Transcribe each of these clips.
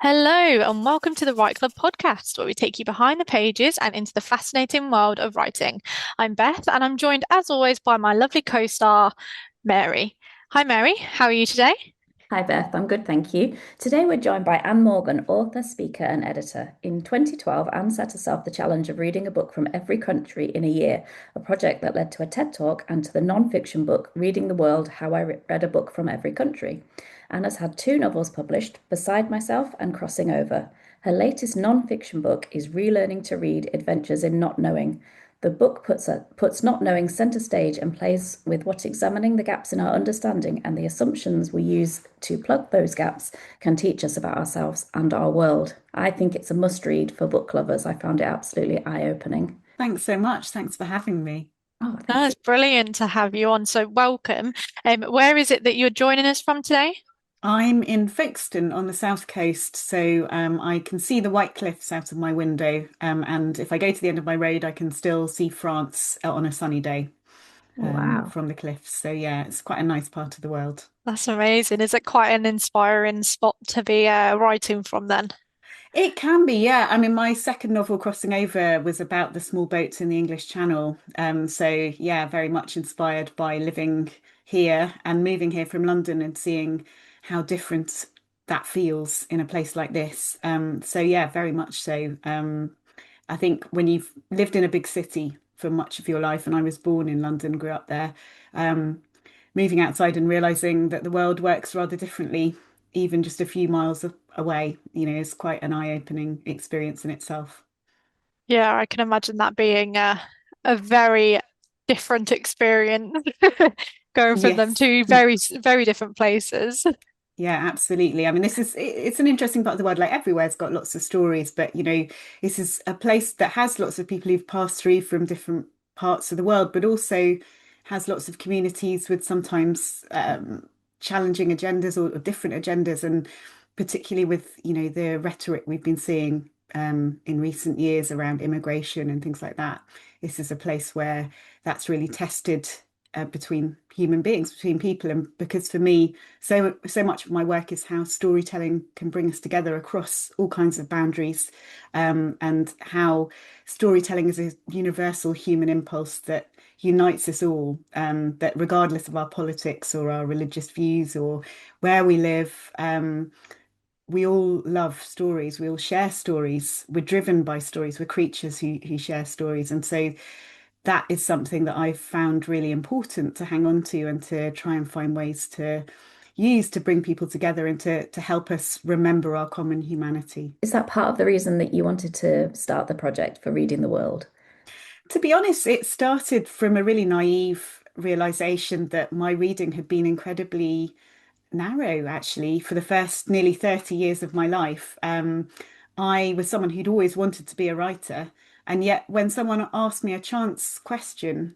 Hello, and welcome to the Write Club podcast, where we take you behind the pages and into the fascinating world of writing. I'm Beth, and I'm joined, as always, by my lovely co-star, Mary. Hi, Mary. How are you today? Hi Beth, I'm good, thank you. Today we're joined by Anne Morgan, author, speaker, and editor. In 2012, Anne set herself the challenge of reading a book from every country in a year, a project that led to a TED Talk and to the non-fiction book Reading the World: How I Read a Book from Every Country. Anne has had two novels published, Beside Myself and Crossing Over. Her latest non-fiction book is Relearning to Read: Adventures in Not Knowing. The book puts not knowing center stage and plays with what examining the gaps in our understanding and the assumptions we use to plug those gaps can teach us about ourselves and our world. I think it's a must read for book lovers. I found it absolutely eye-opening. Thanks so much. Thanks for having me. Oh, No, thank you. it's brilliant to have you on, so welcome. Where is it that you're joining us from today? I'm in Folkestone on the south coast, so I can see the White Cliffs out of my window. And if I go to the end of my road, I can still see France on a sunny day Wow. from the cliffs. So yeah, it's quite a nice part of the world. That's amazing. Is it quite an inspiring spot to be writing from then? It can be, yeah. I mean, my second novel, Crossing Over, was about the small boats in the English Channel. So yeah, very much inspired by living here and moving here from London and seeing how different that feels in a place like this. So yeah, very much so. I think when you've lived in a big city for much of your life, and I was born in London, grew up there, um, moving outside and realizing that the world works rather differently, even just a few miles away, is quite an eye-opening experience in itself. Yeah, I can imagine that being a very different experience, going from them Yes. to very different places. Yeah, absolutely. I mean, it's an interesting part of the world. Like everywhere's got lots of stories, but this is a place that has lots of people who've passed through from different parts of the world, but also has lots of communities with sometimes challenging agendas or different agendas, and particularly with, the rhetoric we've been seeing in recent years around immigration and things like that. This is a place where that's really tested between human beings, between people, and because for me so much of my work is how storytelling can bring us together across all kinds of boundaries, and how storytelling is a universal human impulse that unites us all, that regardless of our politics or our religious views or where we live, we all love stories. We all share stories. We're driven by stories. We're creatures who share stories. And so that is something that I've found really important to hang on to and to try and find ways to use to bring people together and to help us remember our common humanity. Is that part of the reason that you wanted to start the project for Reading the World? To be honest, it started from a really naive realization that my reading had been incredibly narrow, actually, for the first nearly 30 years of my life. I was someone who'd always wanted to be a writer. And yet, when someone asked me a chance question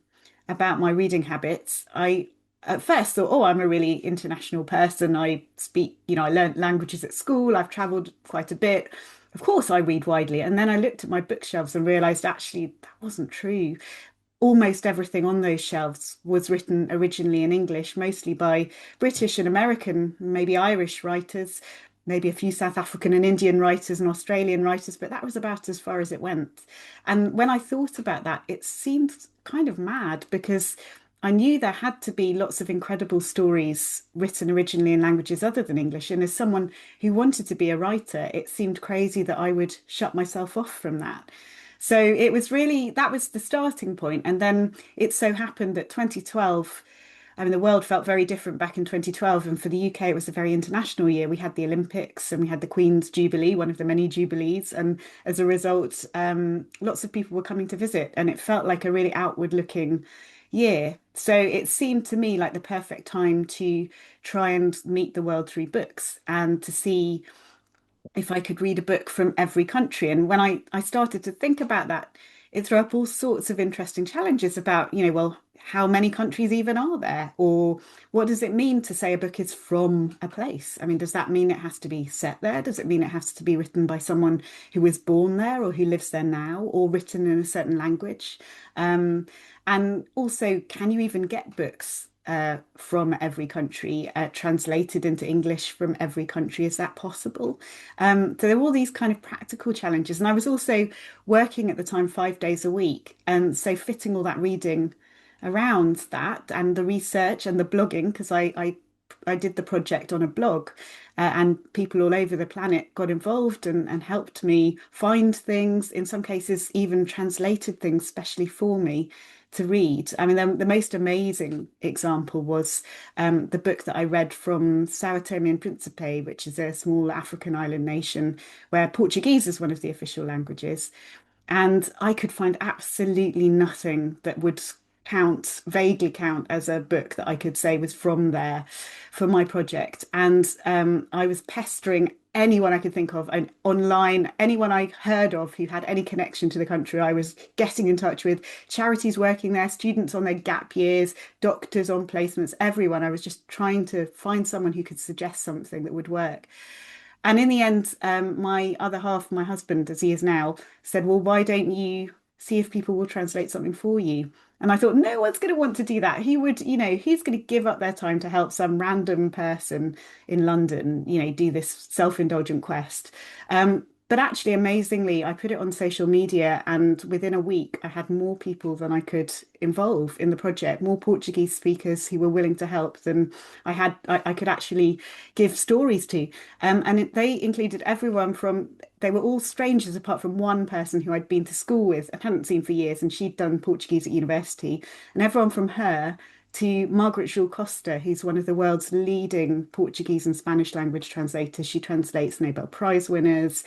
about my reading habits, I at first thought, oh, I'm a really international person. I speak, I learned languages at school. I've traveled quite a bit. Of course, I read widely. And then I looked at my bookshelves and realized actually that wasn't true. Almost everything on those shelves was written originally in English, mostly by British and American, maybe Irish writers, maybe a few South African and Indian writers and Australian writers, but that was about as far as it went. And when I thought about that, it seemed kind of mad because I knew there had to be lots of incredible stories written originally in languages other than English. And as someone who wanted to be a writer, it seemed crazy that I would shut myself off from that. So it was really, that was the starting point. And then it so happened that 2012, I mean, the world felt very different back in 2012. And for the UK, it was a very international year. We had the Olympics and we had the Queen's Jubilee, one of the many Jubilees. And as a result, lots of people were coming to visit. And it felt like a really outward looking year. So it seemed to me like the perfect time to try and meet the world through books and to see if I could read a book from every country. And when I started to think about that, it threw up all sorts of interesting challenges about, well, how many countries even are there? Or what does it mean to say a book is from a place? I mean, does that mean it has to be set there? Does it mean it has to be written by someone who was born there or who lives there now or written in a certain language? And also, can you even get books from every country, translated into English from every country. Is that possible? So there were all these kind of practical challenges. And I was also working at the time 5 days a week. And so fitting all that reading around that and the research and the blogging, because I did the project on a blog, and people all over the planet got involved and helped me find things, in some cases, even translated things specially for me to read. I mean, the most amazing example was the book that I read from Sao Tome and Principe, which is a small African island nation where Portuguese is one of the official languages. And I could find absolutely nothing that would vaguely count as a book that I could say was from there for my project. And I was pestering anyone I could think of and online, anyone I heard of who had any connection to the country. I was getting in touch with charities working there, students on their gap years, doctors on placements, everyone. I was just trying to find someone who could suggest something that would work. And in the end, my other half, my husband, as he is now, said, well, why don't you see if people will translate something for you? And I thought, no one's going to want to do that. He would, he's going to give up their time to help some random person in London, do this self-indulgent quest. But actually, amazingly, I put it on social media, and within a week, I had more people than I could involve in the project, more Portuguese speakers who were willing to help than I could actually give stories to. They included everyone from, they were all strangers apart from one person who I'd been to school with and hadn't seen for years, and she'd done Portuguese at university, and everyone from her to Margaret Jules Costa, who's one of the world's leading Portuguese and Spanish language translators. She translates Nobel Prize winners,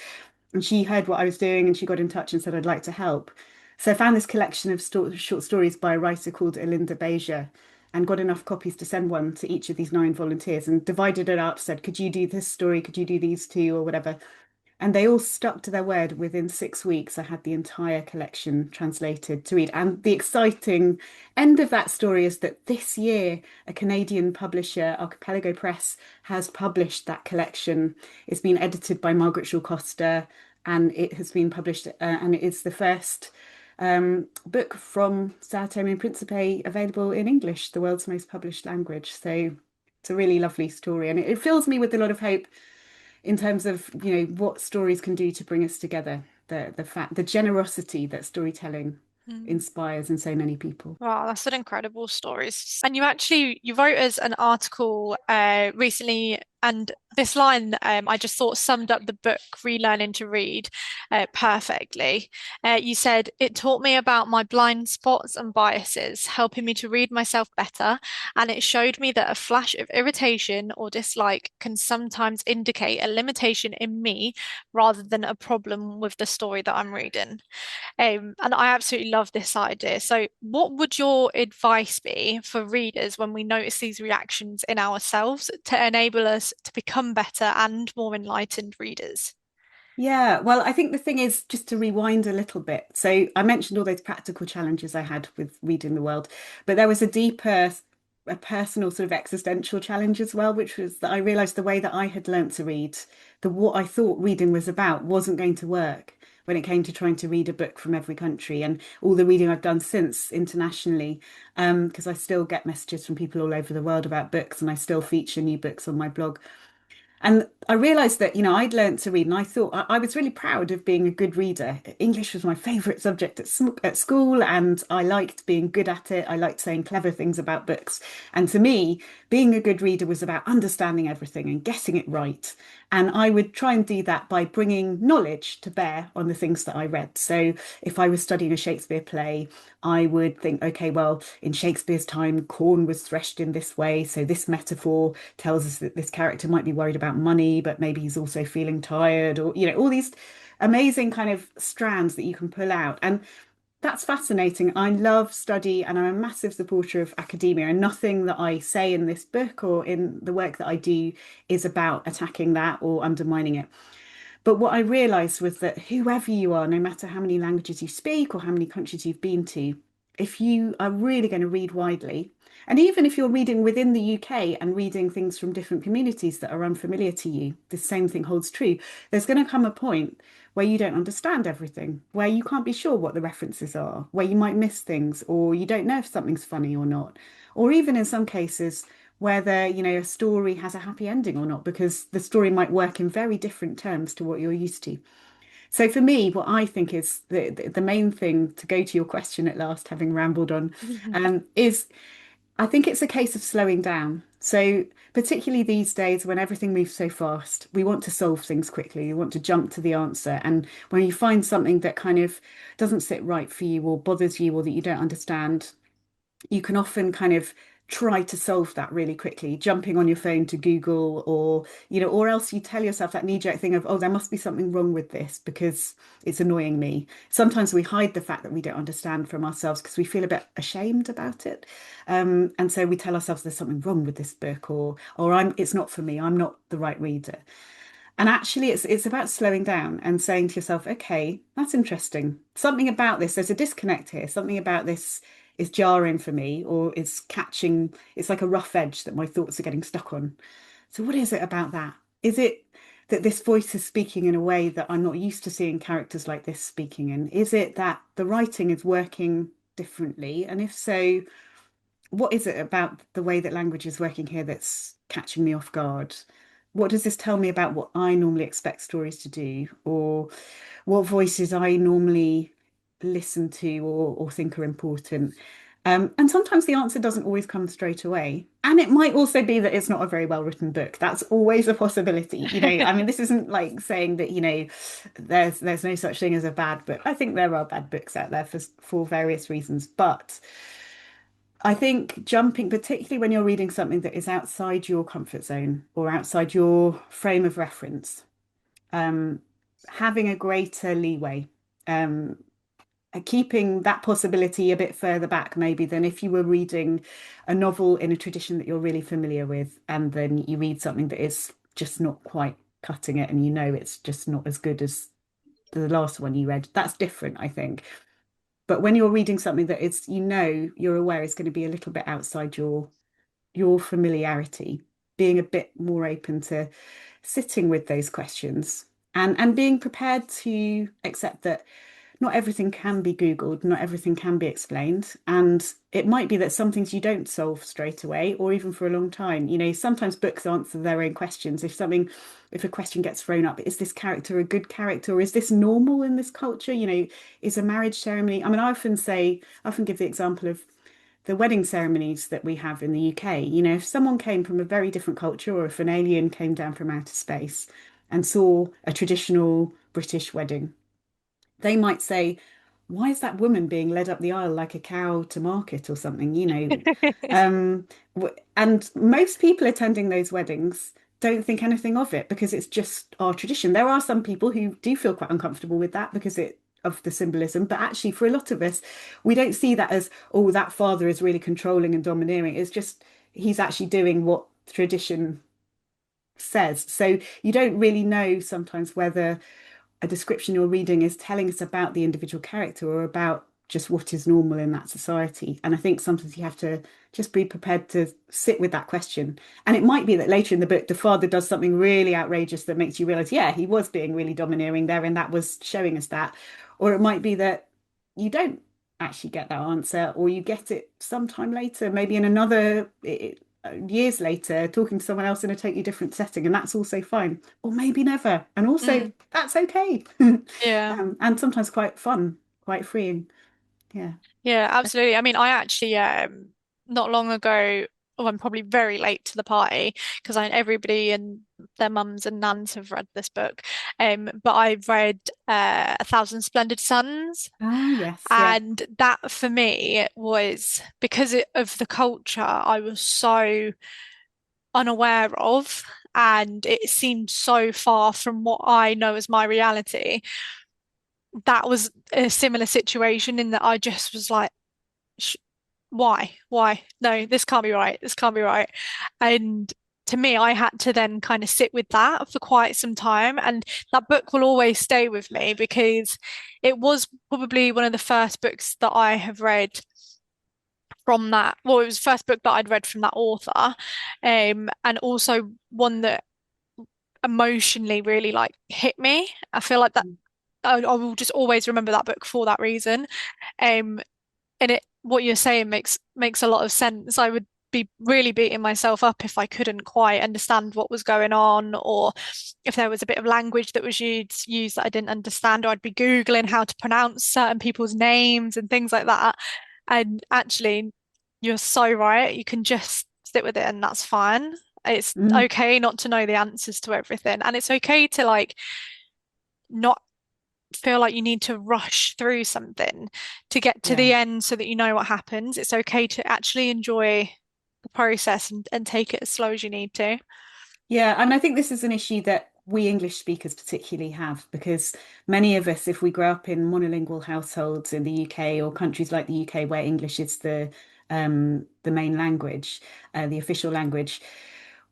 and she heard what I was doing and she got in touch and said, I'd like to help. So I found this collection of short stories by a writer called Elinda Beja and got enough copies to send one to each of these 9 volunteers and divided it up, said, could you do this story? Could you do these two or whatever? And they all stuck to their word. Within 6 weeks, I had the entire collection translated to read. And the exciting end of that story is that this year, a Canadian publisher, Archipelago Press, has published that collection. It's been edited by Margaret Shaw Costa, and it has been published, and it is the first book from Sao Tome and Principe available in English, the world's most published language. So it's a really lovely story, and it fills me with a lot of hope in terms of, what stories can do to bring us together, the generosity that storytelling inspires in so many people. Wow, that's an incredible story. And you wrote us an article recently, and this line I just thought summed up the book Relearning to Read perfectly. You said, it taught me about my blind spots and biases, helping me to read myself better, and it showed me that a flash of irritation or dislike can sometimes indicate a limitation in me rather than a problem with the story that I'm reading. And I absolutely love this idea. So, what would your advice be for readers when we notice these reactions in ourselves to enable us to become better and more enlightened readers? Yeah, well, I think the thing is just to rewind a little bit. So I mentioned all those practical challenges I had with reading the world, but there was a personal sort of existential challenge as well, which was that I realized the way that I had learnt to read, the what I thought reading was about, wasn't going to work when it came to trying to read a book from every country. And all the reading I've done since internationally, because I still get messages from people all over the world about books, and I still feature new books on my blog. And I realized that, I'd learned to read, and I thought I was really proud of being a good reader. English was my favorite subject at school, and I liked being good at it. I liked saying clever things about books. And to me, being a good reader was about understanding everything and getting it right. And I would try and do that by bringing knowledge to bear on the things that I read. So if I was studying a Shakespeare play, I would think, okay, well, in Shakespeare's time, corn was threshed in this way. So this metaphor tells us that this character might be worried about money, but maybe he's also feeling tired, or, all these amazing kind of strands that you can pull out. And that's fascinating. I love study, and I'm a massive supporter of academia, and nothing that I say in this book or in the work that I do is about attacking that or undermining it. But what I realized was that whoever you are, no matter how many languages you speak or how many countries you've been to, if you are really going to read widely, and even if you're reading within the UK and reading things from different communities that are unfamiliar to you, the same thing holds true. There's going to come a point where you don't understand everything, where you can't be sure what the references are, where you might miss things, or you don't know if something's funny or not, or even in some cases, whether, a story has a happy ending or not, because the story might work in very different terms to what you're used to. So for me, what I think is the main thing, to go to your question at last, having rambled on, is I think it's a case of slowing down. So particularly these days when everything moves so fast, we want to solve things quickly. We want to jump to the answer. And when you find something that kind of doesn't sit right for you or bothers you or that you don't understand, you can often kind of try to solve that really quickly, jumping on your phone to Google, or, or else you tell yourself that knee-jerk thing of, oh, there must be something wrong with this because it's annoying me. Sometimes we hide the fact that we don't understand from ourselves because we feel a bit ashamed about it. And so we tell ourselves there's something wrong with this book, or it's not for me, I'm not the right reader. And actually, it's about slowing down and saying to yourself, okay, that's interesting. Something about this, there's a disconnect here. Something about this is jarring for me, or it's catching, it's like a rough edge that my thoughts are getting stuck on. So, what is it about that? Is it that this voice is speaking in a way that I'm not used to seeing characters like this speaking in? Is it that the writing is working differently? And if so, what is it about the way that language is working here that's catching me off guard? What does this tell me about what I normally expect stories to do, or what voices I normally listen to or think are important? And sometimes the answer doesn't always come straight away. And it might also be that it's not a very well written book. That's always a possibility. I mean, this isn't like saying that, there's no such thing as a bad book. I think there are bad books out there for various reasons, but I think jumping, particularly when you're reading something that is outside your comfort zone or outside your frame of reference, um, having a greater leeway, um, keeping that possibility a bit further back, maybe, than if you were reading a novel in a tradition that you're really familiar with, and then you read something that is just not quite cutting it, and it's just not as good as the last one you read. That's different, I think. But when you're reading something that is, you're aware is going to be a little bit outside your familiarity, being a bit more open to sitting with those questions and being prepared to accept that not everything can be Googled, not everything can be explained. And it might be that some things you don't solve straight away or even for a long time. Sometimes books answer their own questions. If a question gets thrown up, is this character a good character, or is this normal in this culture? Is a marriage ceremony? I mean, I often give the example of the wedding ceremonies that we have in the UK. If someone came from a very different culture, or if an alien came down from outer space and saw a traditional British wedding, they might say, why is that woman being led up the aisle like a cow to market or something? And most people attending those weddings don't think anything of it because it's just our tradition. There are some people who do feel quite uncomfortable with that because of the symbolism, but actually for a lot of us, we don't see that as, oh, that father is really controlling and domineering. It's just he's actually doing what tradition says. So you don't really know sometimes whether a description you're reading is telling us about the individual character or about just what is normal in that society. And I think sometimes you have to just be prepared to sit with that question. And it might be that later in the book, the father does something really outrageous that makes you realize, yeah, he was being really domineering there, and that was showing us that. Or it might be that you don't actually get that answer, or you get it sometime later, maybe in another years later, talking to someone else in a totally different setting, and that's also fine. Or maybe never, and also Mm, that's okay. yeah. And sometimes quite fun, quite freeing. Yeah. Yeah, absolutely. I mean, I actually not long ago, oh, I'm probably very late to the party because I everybody and their mums and nans have read this book. But I've read A Thousand Splendid Suns, Ah, yes, yeah. and that for me was because of the culture I was so unaware of, and it seemed so far from what I know as my reality. That was a similar situation in that I just was like, why? Why? No, this can't be right. This can't be right. And to me, I had to then kind of sit with that for quite some time. And that book will always stay with me because it was probably one of the first books that I have read from that. Well, it was the first book that I'd read from that author. And also one that emotionally really like hit me. I feel like that I will just always remember that book for that reason. Um, and it what you're saying makes a lot of sense. I would be really beating myself up if I couldn't quite understand what was going on, or if there was a bit of language that was used that I didn't understand, or I'd be Googling how to pronounce certain people's names and things like that. And actually, you're so right. You can just sit with it and that's fine. It's Mm, okay not to know the answers to everything. And it's okay to like not feel like you need to rush through something to get to yeah. the end so that you know what happens. It's okay to actually enjoy the process and take it as slow as you need to. Yeah, and I think this is an issue that we English speakers particularly have because many of us, if we grow up in monolingual households in the UK or countries like the UK where English is the main language, the official language,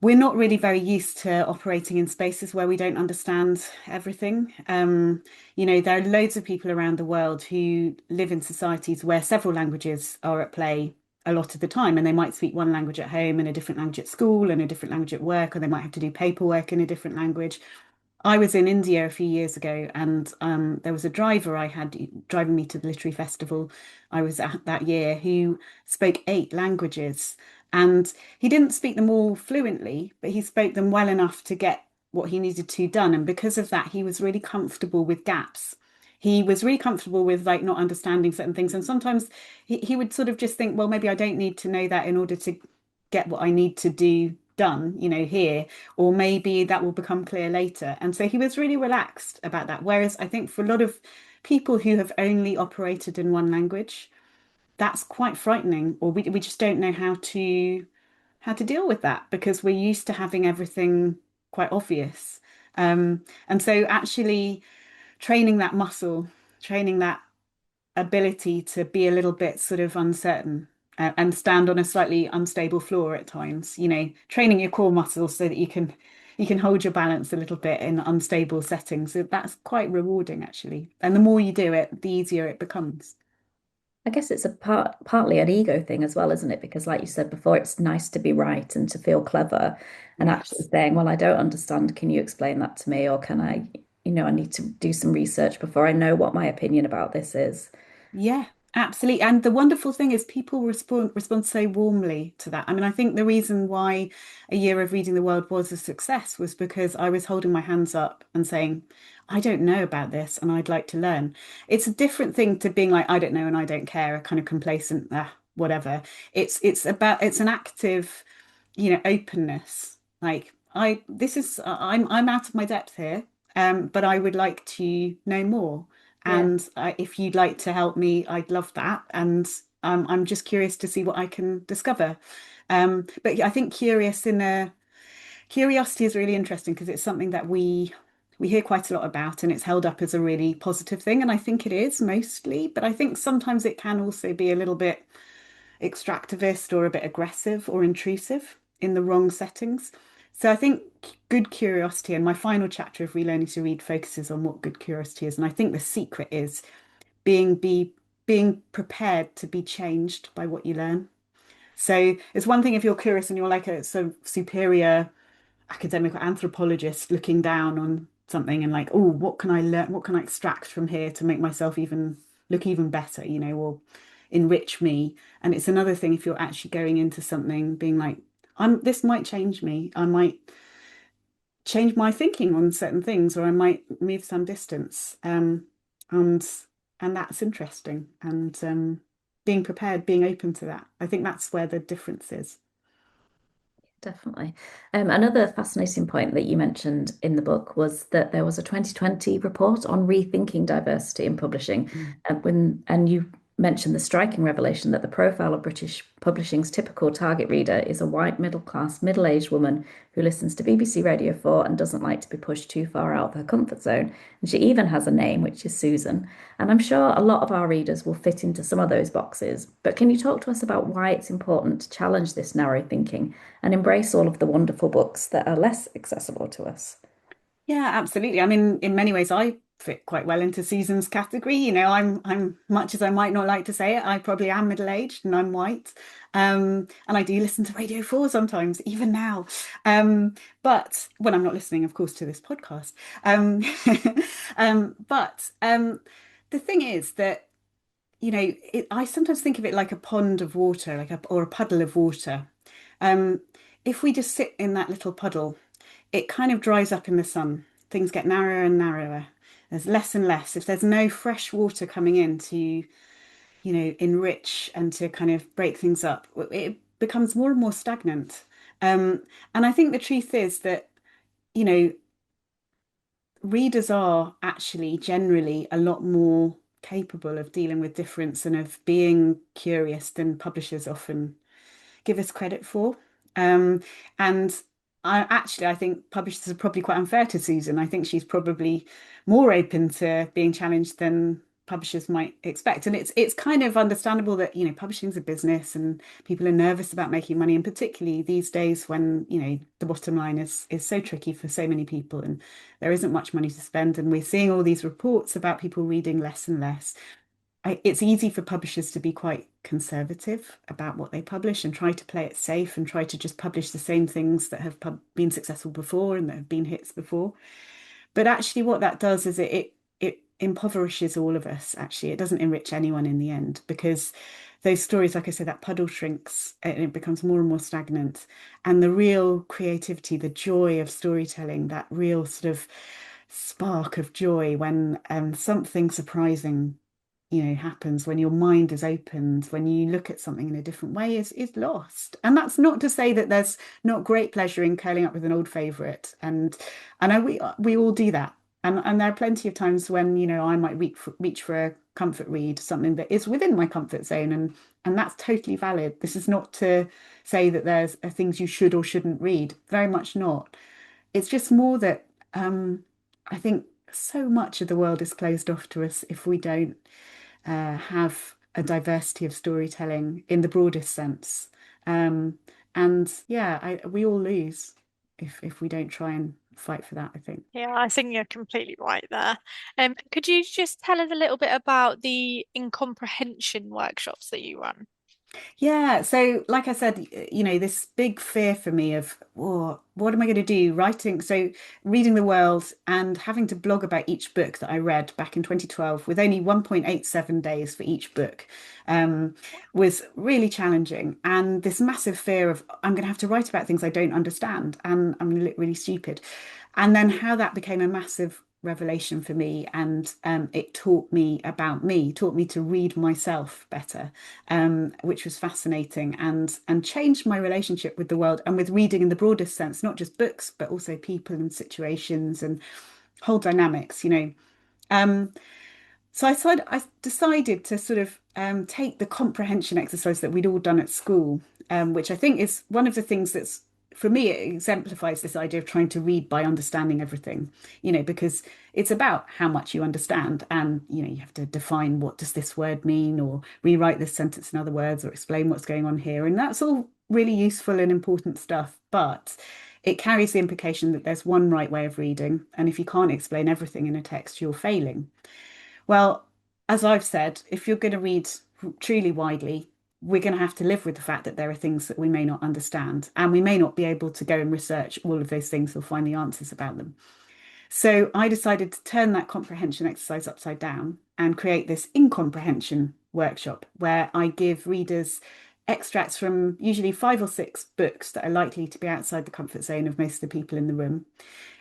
we're not really very used to operating in spaces where we don't understand everything. There are loads of people around the world who live in societies where several languages are at play a lot of the time, and they might speak one language at home and a different language at school and a different language at work, or they might have to do paperwork in a different language. I was in India a few years ago, and there was a driver I had driving me to the literary festival I was at that year who spoke 8 languages. And he didn't speak them all fluently, but he spoke them well enough to get what he needed to done. And because of that, he was really comfortable with gaps. He was really comfortable with like not understanding certain things. And sometimes he would sort of just think, well, maybe I don't need to know that in order to get what I need to do done, here, or maybe that will become clear later. And so he was really relaxed about that. Whereas I think for a lot of people who have only operated in one language, that's quite frightening, or we just don't know how to deal with that because we're used to having everything quite obvious. And so actually training that muscle, training that ability to be a little bit sort of uncertain and stand on a slightly unstable floor at times, training your core muscles so that you can hold your balance a little bit in unstable settings. So that's quite rewarding actually. And the more you do it, the easier it becomes. I guess it's a partly an ego thing as well, isn't it? Because like you said before, it's nice to be right and to feel clever and actually Yes. saying, well, I don't understand. Can you explain that to me? Or can I need to do some research before I know what my opinion about this is. Yeah, absolutely. And the wonderful thing is people respond so warmly to that. I mean, I think the reason why a year of reading the world was a success was because I was holding my hands up and saying, I don't know about this and I'd like to learn. It's a different thing to being like, I don't know and I don't care, a kind of complacent, whatever. It's an active, openness. Like I'm out of my depth here, but I would like to know more. Yeah, And if you'd like to help me, I'd love that. And I'm just curious to see what I can discover. But I think curiosity is really interesting because it's something that we hear quite a lot about, and it's held up as a really positive thing. And I think it is mostly, but I think sometimes it can also be a little bit extractivist or a bit aggressive or intrusive in the wrong settings. So I think good curiosity, and my final chapter of Relearning to Read focuses on what good curiosity is. And I think the secret is being be being prepared to be changed by what you learn. So it's one thing if you're curious and you're like a sort of superior academic or anthropologist looking down on something and like, oh, what can I learn? What can I extract from here to make myself even look even better, or enrich me? And it's another thing if you're actually going into something being like, this might change me. I might change my thinking on certain things, or I might move some distance. And and that's interesting. And being prepared, being open to that. I think that's where the difference is. definitely. Another fascinating point that you mentioned in the book was that there was a 2020 report on rethinking diversity in publishing, Mm. and you mentioned the striking revelation that the profile of British publishing's typical target reader is a white, middle-class, middle-aged woman who listens to BBC Radio 4 and doesn't like to be pushed too far out of her comfort zone. And she even has a name, which is Susan. And I'm sure a lot of our readers will fit into some of those boxes. But can you talk to us about why it's important to challenge this narrow thinking and embrace all of the wonderful books that are less accessible to us? Yeah, absolutely. I mean, in many ways, I fit quite well into Susan's category. I'm much as I might not like to say it, I probably am middle-aged and I'm white. And I do listen to Radio 4 sometimes, even now. But when I'm not listening, of course, to this podcast. Um, but the thing is that, I sometimes think of it like a pond of water, or a puddle of water. Um, if we just sit in that little puddle, it kind of dries up in the sun. Things get narrower and narrower. There's less and less. If there's no fresh water coming in to, enrich and to kind of break things up, it becomes more and more stagnant. And I think the truth is that, you know, readers are actually generally a lot more capable of dealing with difference and of being curious than publishers often give us credit for. And I think publishers are probably quite unfair to Susan. I think she's probably more open to being challenged than publishers might expect. And it's kind of understandable that, publishing's a business and people are nervous about making money, and particularly these days when, the bottom line is so tricky for so many people and there isn't much money to spend. And we're seeing all these reports about people reading less and less. It's easy for publishers to be quite conservative about what they publish and try to play it safe and try to just publish the same things that have been successful before and that have been hits before. But actually, what that does is it impoverishes all of us. Actually, it doesn't enrich anyone in the end, because those stories, like I said, that puddle shrinks and it becomes more and more stagnant. And the real creativity, the joy of storytelling, that real sort of spark of joy when something surprising happens, when your mind is opened, when you look at something in a different way, is lost. And that's not to say that there's not great pleasure in curling up with an old favorite. And I know we all do that. And there are plenty of times when, I might reach for a comfort read, something that is within my comfort zone, and that's totally valid. This is not to say that there's things you should or shouldn't read. Very much not. It's just more that I think so much of the world is closed off to us if we don't have a diversity of storytelling in the broadest sense. Um, and yeah, we all lose if we don't try and fight for that, I think. Yeah, I think you're completely right there. Could you just tell us a little bit about the incomprehension workshops that you run? Yeah, so like I said, this big fear for me of, oh, what am I going to do? Writing, so reading the world and having to blog about each book that I read back in 2012 with only 1.87 days for each book um, was really challenging. And this massive fear of I'm going to have to write about things I don't understand and I'm going to look really stupid. And then how that became a massive revelation for me, and it taught me about me, taught me to read myself better, which was fascinating, and changed my relationship with the world and with reading in the broadest sense, not just books, but also people and situations and whole dynamics. Um, so I decided to sort of take the comprehension exercise that we'd all done at school, which I think is one of the things that's, for me, it exemplifies this idea of trying to read by understanding everything, because it's about how much you understand. And, you have to define, what does this word mean, or rewrite this sentence in other words, or explain what's going on here. And that's all really useful and important stuff. But it carries the implication that there's one right way of reading. And if you can't explain everything in a text, you're failing. Well, as I've said, if you're going to read truly widely, we're going to have to live with the fact that there are things that we may not understand, and we may not be able to go and research all of those things or find the answers about them. So I decided to turn that comprehension exercise upside down and create this incomprehension workshop where I give readers extracts from usually 5 or 6 books that are likely to be outside the comfort zone of most of the people in the room.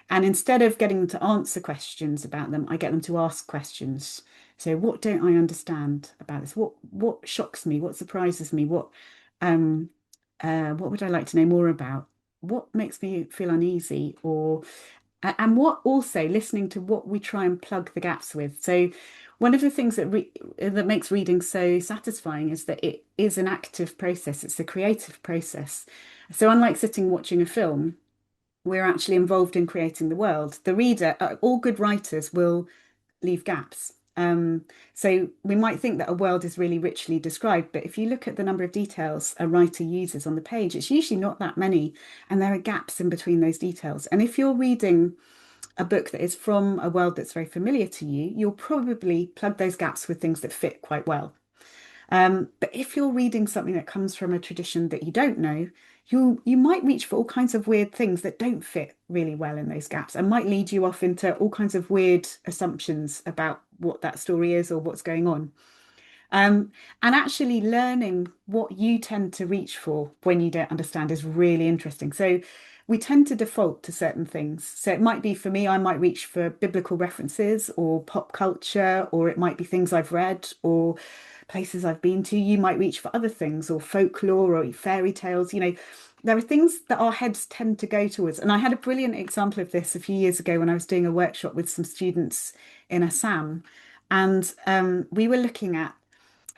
And instead of getting them to answer questions about them, I get them to ask questions. So what don't I understand about this? What shocks me? What surprises me? Um what would I like to know more about? What makes me feel uneasy? Or and what also listening to what we try and plug the gaps with. So one of the things that makes reading so satisfying is that it is an active process. It's a creative process. So unlike sitting watching a film, we're actually involved in creating the world. The reader, all good writers will leave gaps. So we might think that a world is really richly described, but if you look at the number of details a writer uses on the page, it's usually not that many, and there are gaps in between those details. And if you're reading a book that is from a world that's very familiar to you, you'll probably plug those gaps with things that fit quite well. But if you're reading something that comes from a tradition that you don't know, you might reach for all kinds of weird things that don't fit really well in those gaps and might lead you off into all kinds of weird assumptions about what that story is or what's going on. Um, and actually learning what you tend to reach for when you don't understand is really interesting. So we tend to default to certain things. So it might be for me, I might reach for biblical references or pop culture, or it might be things I've read or places I've been to. You might reach for other things or folklore or fairy tales. There are things that our heads tend to go towards. And I had a brilliant example of this a few years ago when I was doing a workshop with some students in Assam. And we were looking at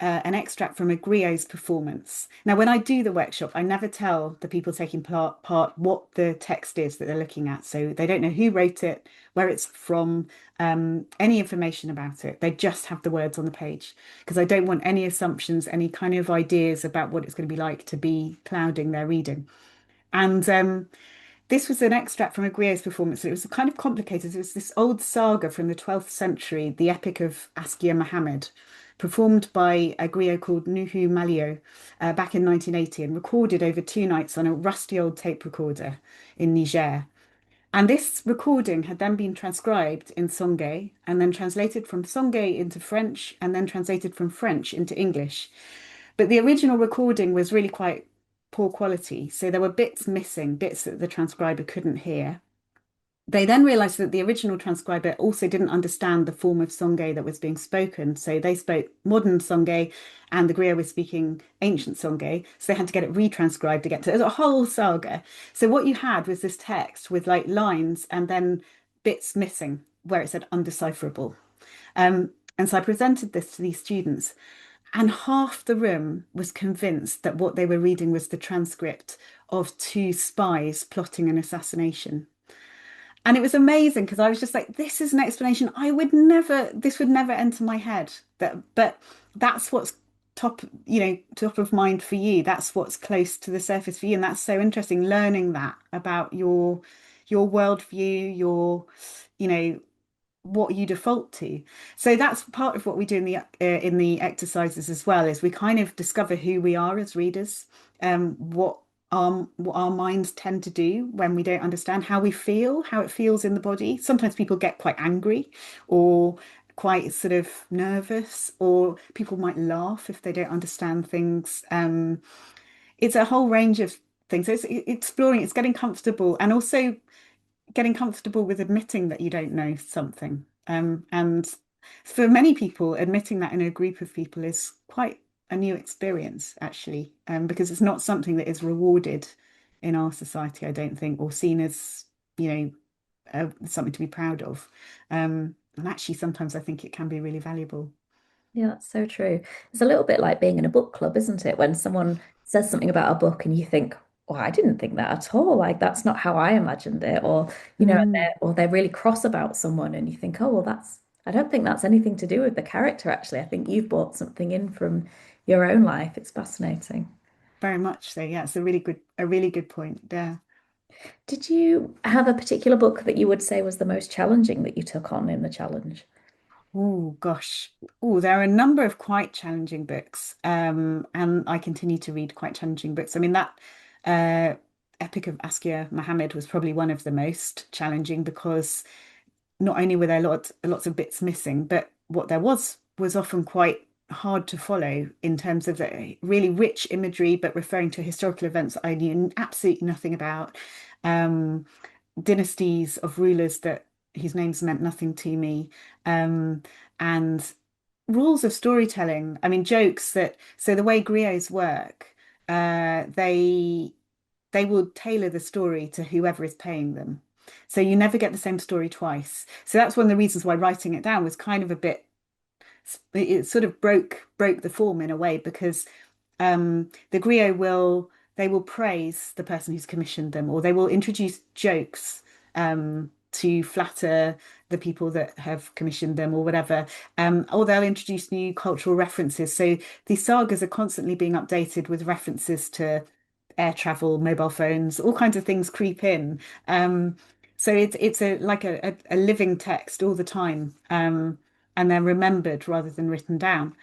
an extract from a griot's performance. Now, when I do the workshop, I never tell the people taking part what the text is that they're looking at. So they don't know who wrote it, where it's from, any information about it. They just have the words on the page because I don't want any assumptions, any kind of ideas about what it's going to be like to be clouding their reading. And this was an extract from a griot's performance. It was kind of complicated. It was this old saga from the 12th century, the Epic of Askia Muhammad, performed by a griot called Nuhu Malio back in 1980 and recorded over 2 nights on a rusty old tape recorder in Niger. And this recording had then been transcribed in Songhay and then translated from Songhay into French and then translated from French into English. But the original recording was really quite poor quality. So there were bits missing, bits that the transcriber couldn't hear. They then realized that the original transcriber also didn't understand the form of Songhay that was being spoken. So they spoke modern Songhay and the griot was speaking ancient Songhay. So they had to get it retranscribed to get to a whole saga. So what you had was this text with like lines and then bits missing where it said undecipherable. And so I presented this to these students, and half the room was convinced that what they were reading was the transcript of two spies plotting an assassination. And it was amazing because I was just like, this is an explanation I would never, this would never enter my head. But that's what's top of mind for you. That's what's close to the surface for you. And that's so interesting, learning that about your worldview, you know, what you default to. So that's part of what we do in the exercises as well, is we kind of discover who we are as readers, what our minds tend to do when we don't understand how we feel, how it feels in the body. Sometimes people get quite angry or quite sort of nervous, or people might laugh if they don't understand things. It's a whole range of things. So it's exploring, it's getting comfortable, and also getting comfortable with admitting that you don't know something. And for many people, admitting that in a group of people is quite a new experience, actually, because it's not something that is rewarded in our society, I don't think, or seen as, something to be proud of. And actually, sometimes I think it can be really valuable. Yeah, that's so true. It's a little bit like being in a book club, isn't it? When someone says something about a book and you think, "Oh, I didn't think that at all. Like that's not how I imagined it." Or, Mm, they're really cross about someone and you think, "Oh, well, I don't think that's anything to do with the character, actually. I think you've brought something in from your own life." It's fascinating. very much so. Yeah, it's a really good point. Yeah. Did you have a particular book that you would say was the most challenging that you took on in the challenge? Oh gosh. Oh, there are a number of quite challenging books. And I continue to read quite challenging books. I mean, that uh Epic of Askia Muhammad was probably one of the most challenging because not only were there lots of bits missing, but what there was often quite hard to follow in terms of the really rich imagery, but referring to historical events I knew absolutely nothing about. Um, Dynasties of rulers that whose names meant nothing to me, um, and rules of storytelling. I mean, jokes that so the way griots work, they will tailor the story to whoever is paying them. So you never get the same story twice. So that's one of the reasons why writing it down was kind of a bit it sort of broke the form in a way because the griot will praise the person who's commissioned them, or they will introduce jokes to flatter the people that have commissioned them, or whatever. Or they'll introduce new cultural references. So these sagas are constantly being updated with references to air travel, mobile phones, all kinds of things creep in. Um, so it's a like a living text all the time, and they're remembered rather than written down.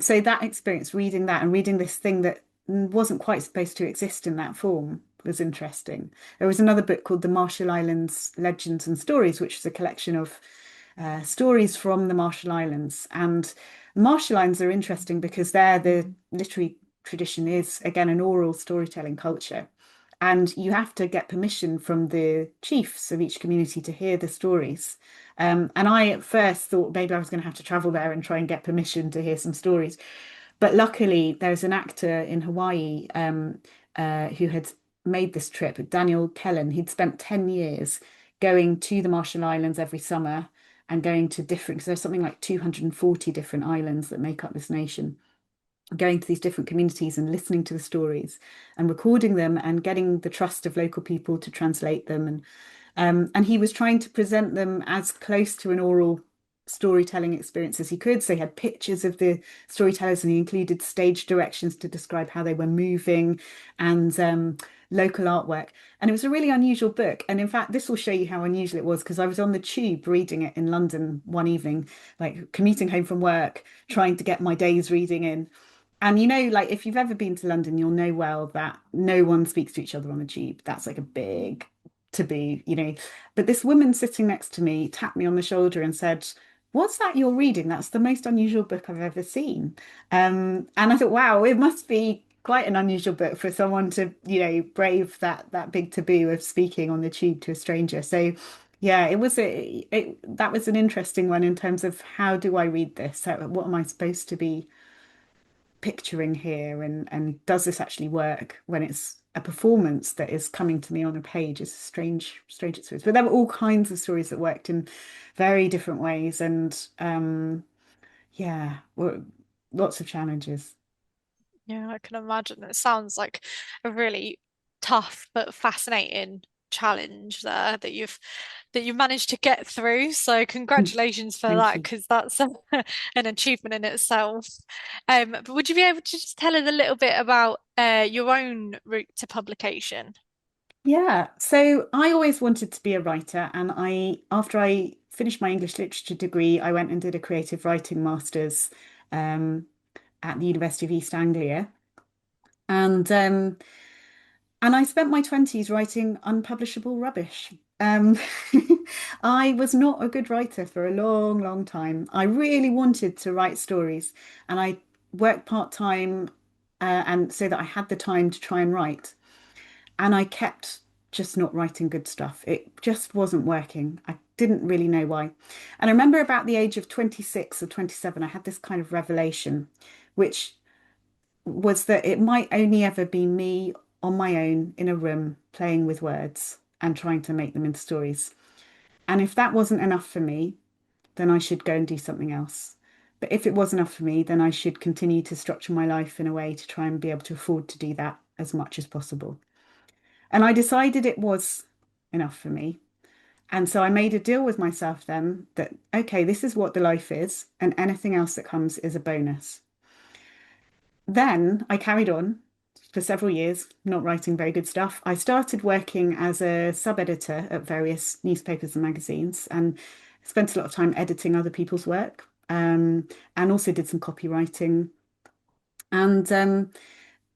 So that experience, reading that and reading this thing that wasn't quite supposed to exist in that form, was interesting. There was another book called The Marshall Islands Legends and Stories, which is a collection of stories from the Marshall Islands. And Marshall Islands are interesting because there the literary tradition is, again, an oral storytelling culture. And you have to get permission from the chiefs of each community to hear the stories. And I at first thought maybe I was going to have to travel there and try and get permission to hear some stories. But luckily, there's an actor in Hawaii who had made this trip, Daniel Kellen. He'd spent 10 years going to the Marshall Islands every summer and going to different, because there's something like 240 different islands that make up this nation, going to these different communities and listening to the stories and recording them and getting the trust of local people to translate them. And he was trying to present them as close to an oral storytelling experience as he could. So he had pictures of the storytellers and he included stage directions to describe how they were moving and local artwork. And it was a really unusual book. And in fact, this will show you how unusual it was because I was on the tube reading it in London one evening, like commuting home from work, trying to get my day's reading in. And like if you've ever been to London, you'll know well that no one speaks to each other on the tube. That's like a big taboo. But this woman sitting next to me tapped me on the shoulder and said, "What's that you're reading? That's the most unusual book I've ever seen." And I thought, wow, it must be quite an unusual book for someone to, brave that big taboo of speaking on the tube to a stranger. So yeah, that was an interesting one in terms of how do I read this? What am I supposed to be picturing here, and does this actually work when it's a performance that is coming to me on a page? It's a strange experience. But there were all kinds of stories that worked in very different ways, and yeah, lots of challenges. Yeah, I can imagine. It sounds like a really tough but fascinating challenge there that you managed to get through. So congratulations for Thank that, you. because that's an achievement in itself. But would you be able to just tell us a little bit about your own route to publication? Yeah, so I always wanted to be a writer, and after I finished my English literature degree, I went and did a creative writing master's um, at the University of East Anglia. And I spent my 20s writing unpublishable rubbish. Um, I was not a good writer for a long, long time. I really wanted to write stories, and I worked part-time, and so that I had the time to try and write. And I kept just not writing good stuff. It just wasn't working. I didn't really know why. And I remember about the age of 26 or 27, I had this kind of revelation, which was that it might only ever be me on my own in a room playing with words and trying to make them into stories. And if that wasn't enough for me, then I should go and do something else. But if it was enough for me, then I should continue to structure my life in a way to try and be able to afford to do that as much as possible. And I decided it was enough for me. And so I made a deal with myself then that, okay, this is what the life is, and anything else that comes is a bonus. Then I carried on for several years, not writing very good stuff. I started working as a sub-editor at various newspapers and magazines and spent a lot of time editing other people's work, and also did some copywriting. And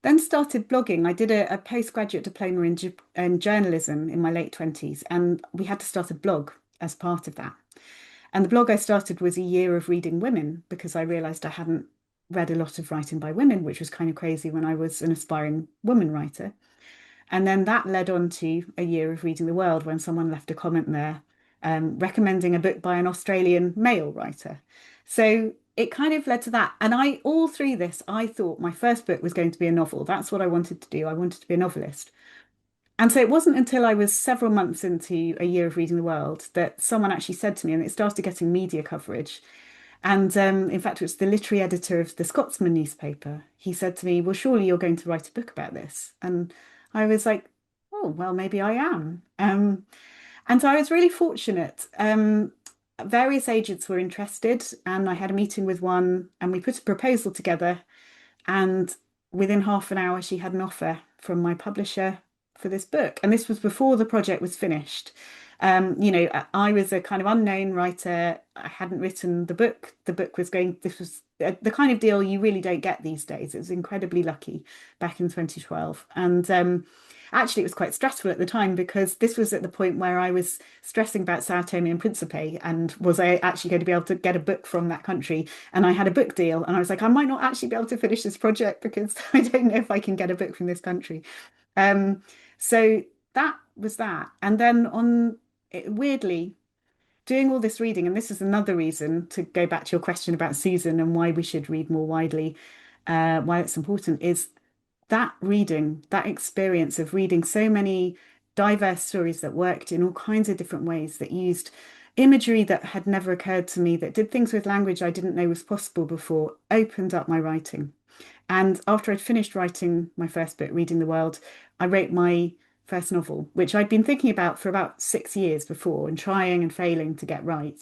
then started blogging. I did a postgraduate diploma in journalism in my late 20s, and we had to start a blog as part of that. And the blog I started was a year of reading women because I realized I hadn't read a lot of writing by women, which was kind of crazy when I was an aspiring woman writer. And then that led on to a year of reading the world when someone left a comment there recommending a book by an Australian male writer. So it kind of led to that. And all through this, I thought my first book was going to be a novel. That's what I wanted to do. I wanted to be a novelist. And so it wasn't until I was several months into a year of reading the world that someone actually said to me, and it started getting media coverage, And in fact, it was the literary editor of the Scotsman newspaper. He said to me, "Well, surely you're going to write a book about this." And I was like, "Oh, well, maybe I am." And so I was really fortunate. Various agents were interested, and I had a meeting with one, and we put a proposal together. And within half an hour, she had an offer from my publisher for this book. And this was before the project was finished. I was a kind of unknown writer. I hadn't written the book. The book was going, this was the kind of deal you really don't get these days. It was incredibly lucky back in 2012. And actually, it was quite stressful at the time because this was at the point where I was stressing about Sao Tome and Principe and was I actually going to be able to get a book from that country? And I had a book deal, and I was like, I might not actually be able to finish this project because I don't know if I can get a book from this country. Um, so that was that. And then weirdly, doing all this reading, and this is another reason to go back to your question about Susan and why we should read more widely, why it's important, is that reading, that experience of reading so many diverse stories that worked in all kinds of different ways, that used imagery that had never occurred to me, that did things with language I didn't know was possible before, opened up my writing. And after I'd finished writing my first book, Reading the World, I wrote my first novel, which I'd been thinking about for about 6 years before and trying and failing to get right.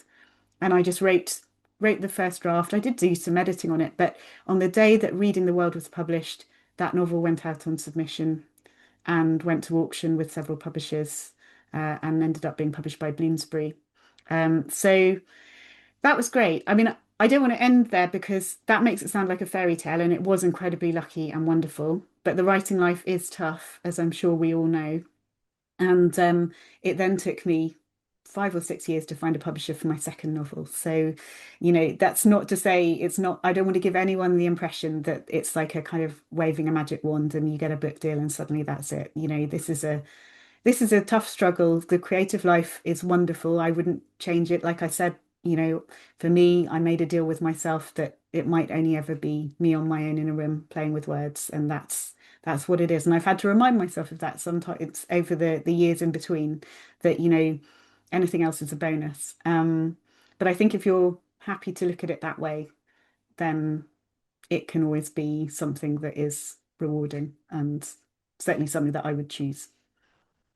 And I just wrote the first draft. I did do some editing on it, but on the day that Reading the World was published, that novel went out on submission and went to auction with several publishers and ended up being published by Bloomsbury. So that was great. I mean, I don't want to end there because that makes it sound like a fairy tale, and it was incredibly lucky and wonderful. But the writing life is tough, as I'm sure we all know. And it then took me 5 or 6 years to find a publisher for my second novel. So, that's not to say it's not, I don't want to give anyone the impression that it's like a kind of waving a magic wand and you get a book deal and suddenly that's it. This is a tough struggle. The creative life is wonderful. I wouldn't change it. Like I said, for me, I made a deal with myself that it might only ever be me on my own in a room playing with words, and that's what it is. And I've had to remind myself of that sometimes over the years in between, that anything else is a bonus. But I think if you're happy to look at it that way, then it can always be something that is rewarding and certainly something that I would choose.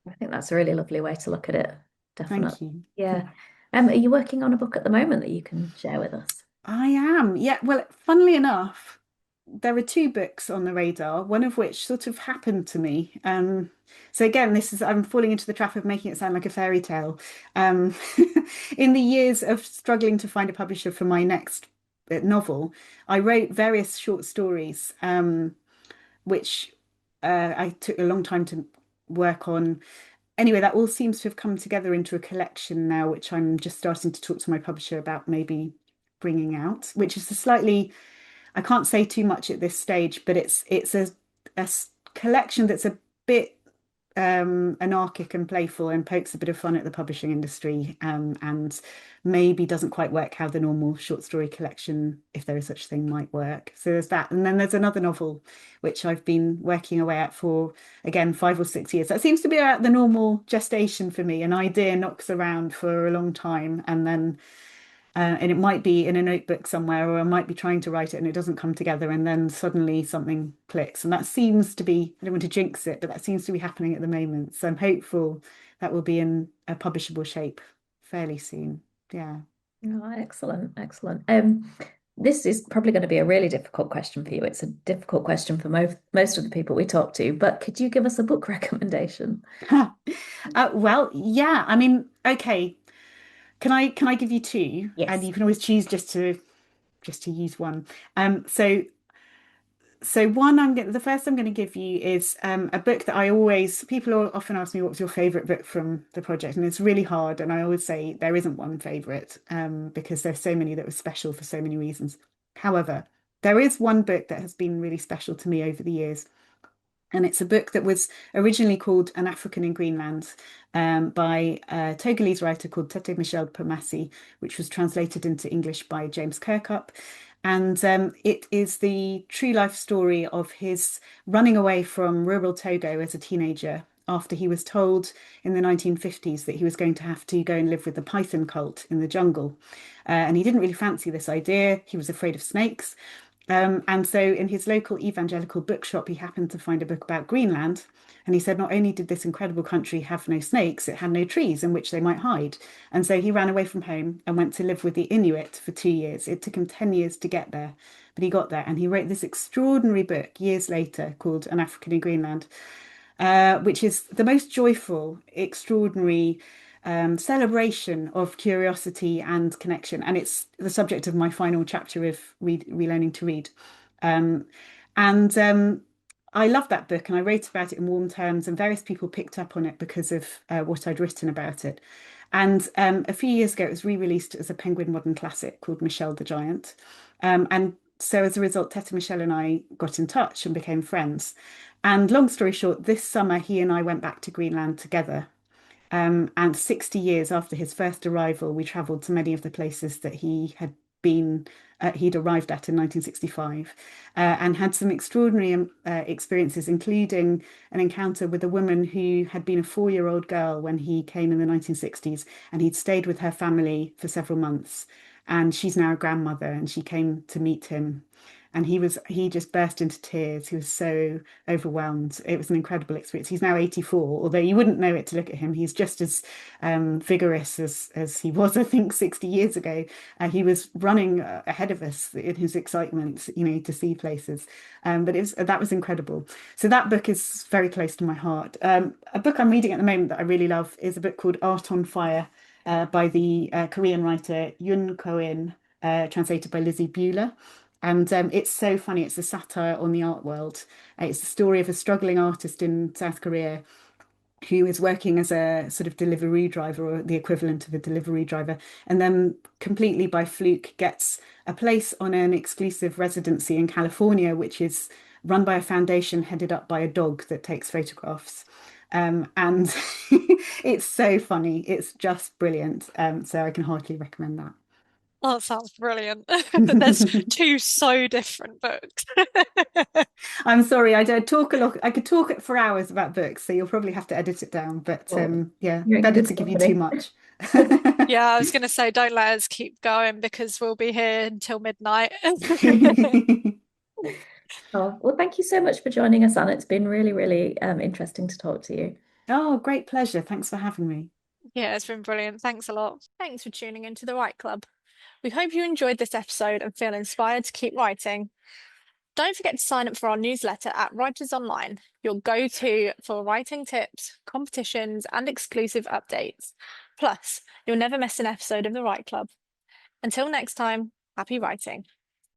I think that's a really lovely way to look at it. Thank Definitely. you. Yeah. Are you working on a book at the moment that you can share with us? I am. Yeah. Well, funnily enough, there are two books on the radar, one of which sort of happened to me. So again, I'm falling into the trap of making it sound like a fairy tale. Um, in the years of struggling to find a publisher for my next novel, I wrote various short stories, which I took a long time to work on. Anyway, that all seems to have come together into a collection now, which I'm just starting to talk to my publisher about maybe bringing out, which is a slightly, I can't say too much at this stage, but it's a collection that's a bit anarchic and playful and pokes a bit of fun at the publishing industry, and maybe doesn't quite work how the normal short story collection, if there is such a thing, might work. So there's that. And then there's another novel which I've been working away at for, again, 5 or 6 years. That seems to be about the normal gestation for me. An idea knocks around for a long time, and it might be in a notebook somewhere, or I might be trying to write it and it doesn't come together, and then suddenly something clicks. And that seems to be, I don't want to jinx it, but that seems to be happening at the moment. So I'm hopeful that will be in a publishable shape fairly soon. Yeah. Oh, excellent, excellent. This is probably going to be a really difficult question for you. It's a difficult question for most of the people we talk to, but could you give us a book recommendation? Well, yeah. I mean, okay. Can I give you two? And Yes. you can always choose just to use one. So one the first I'm going to give you is a book that people often ask me what was your favorite book from the project, and it's really hard, and I always say there isn't one favorite because there's so many that were special for so many reasons. However, there is one book that has been really special to me over the years, and it's a book that was originally called An African in Greenland, by a Togolese writer called Tete Michel Pomassi, which was translated into English by James Kirkup. And it is the true life story of his running away from rural Togo as a teenager after he was told in the 1950s that he was going to have to go and live with the python cult in the jungle. and he didn't really fancy this idea. He was afraid of snakes. And so in his local evangelical bookshop, he happened to find a book about Greenland. And he said not only did this incredible country have no snakes, it had no trees in which they might hide. And so he ran away from home and went to live with the Inuit for 2 years. It took him 10 years to get there, but he got there. And he wrote this extraordinary book years later called An African in Greenland, which is the most joyful, extraordinary celebration of curiosity and connection. And it's the subject of my final chapter of Relearning to Read. Um, and I love that book, and I wrote about it in warm terms, and various people picked up on it because of what I'd written about it. And a few years ago, it was re-released as a Penguin Modern Classic called Michelle the Giant. And so as a result, Teta Michelle and I got in touch and became friends. And long story short, this summer he and I went back to Greenland together. And 60 years after his first arrival, we travelled to many of the places that he'd arrived at in 1965, and had some extraordinary experiences, including an encounter with a woman who had been a 4-year-old girl when he came in the 1960s, and he'd stayed with her family for several months. And she's now a grandmother, and she came to meet him. And he just burst into tears. He was so overwhelmed. It was an incredible experience. He's now 84, although you wouldn't know it to look at him. He's just as vigorous as he was, I think, 60 years ago. He was running ahead of us in his excitement, to see places. But that was incredible. So that book is very close to my heart. A book I'm reading at the moment that I really love is a book called Art on Fire, by the Korean writer Yoon Ko-in, translated by Lizzie Bueller. And it's so funny. It's a satire on the art world. It's the story of a struggling artist in South Korea who is working as a sort of delivery driver, or the equivalent of a delivery driver, and then completely by fluke gets a place on an exclusive residency in California, which is run by a foundation headed up by a dog that takes photographs. And it's so funny. It's just brilliant. So I can heartily recommend that. Oh, that sounds brilliant. There's two so different books. I'm sorry, I don't talk a lot. I could talk for hours about books, so you'll probably have to edit it down. But Well, yeah, you're in better good to give you too company. much. Yeah, I was going to say, don't let us keep going because we'll be here until midnight. Oh, well, thank you so much for joining us, Anne. It's been really, really interesting to talk to you. Oh, great pleasure. Thanks for having me. Yeah, it's been brilliant. Thanks a lot. Thanks for tuning into the Write Club. We hope you enjoyed this episode and feel inspired to keep writing. Don't forget to sign up for our newsletter at Writers Online, your go-to for writing tips, competitions, and exclusive updates. Plus, you'll never miss an episode of the Write Club. Until next time, happy writing.